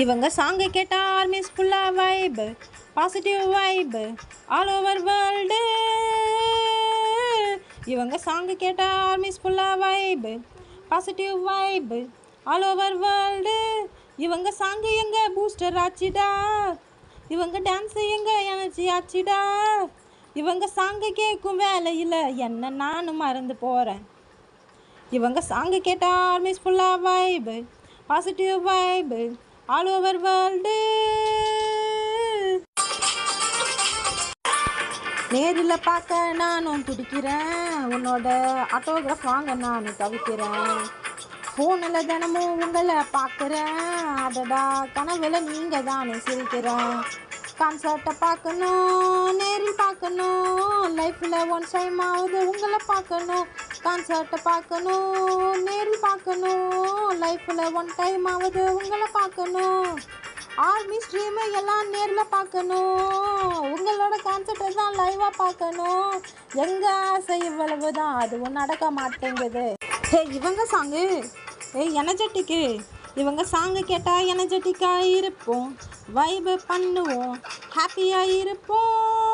இவங்க சாங்கை கேட்டா ஆர்மிஸ் ஃபுல்லாக vibe, positive vibe all over world. இவங்க சாங்கு கேட்டா ஆர்மிஸ் ஃபுல்லாக vibe, positive vibe all over world. இவங்க சாங்கு எங்க பூஸ்டர் ஆச்சுடா, இவங்க டான்ஸு எங்க எனர்ஜி ஆச்சுடா. இவங்க சாங்கு கேட்கும் வேலையில் என்ன நானும் மறந்து போகிறேன். இவங்க சாங்கு கேட்டா ஆர்மிஸ் ஃபுல்லாக vibe, positive vibe all over world. நேரில் பார்க்க நானும் துடிக்கிறேன், உன்னோட ஆட்டோகிராஃப் வாங்க நானும் தவிக்கிறேன். ஃபோனில் தினமும் உங்களை பார்க்குறேன், அதடா கனவுல நீங்கள் தானே சிரிக்கிறேன். கான்சர்ட்டை பார்க்கணும், நேரில் பார்க்கணும், லைஃப்பில் ஒன் டைம் ஆகுது உங்களை பார்க்கணும். கான்சர்ட்டை பார்க்கணும், நேரில் பார்க்கணும், லைஃப்பில் ஒன் டைம் ஆகுது உங்களை பார்க்கணும். ஆர்மி ஸ்ட்ரீமு எல்லாம் நேரில் பார்க்கணும், உங்களோட கான்சர்ட்டை தான் லைவாக பார்க்கணும். எங்கள் ஆசை இவ்வளவு தான், அதுவும் நடக்க மாட்டேங்குது. இவங்க சாங்கு எனர்ஜெட்டிக்கு, இவங்க சாங்கு கேட்டால் எனர்ஜெட்டிக்காக இருப்போம், வைபு பண்ணுவோம், ஹாப்பியாக இருப்போம்.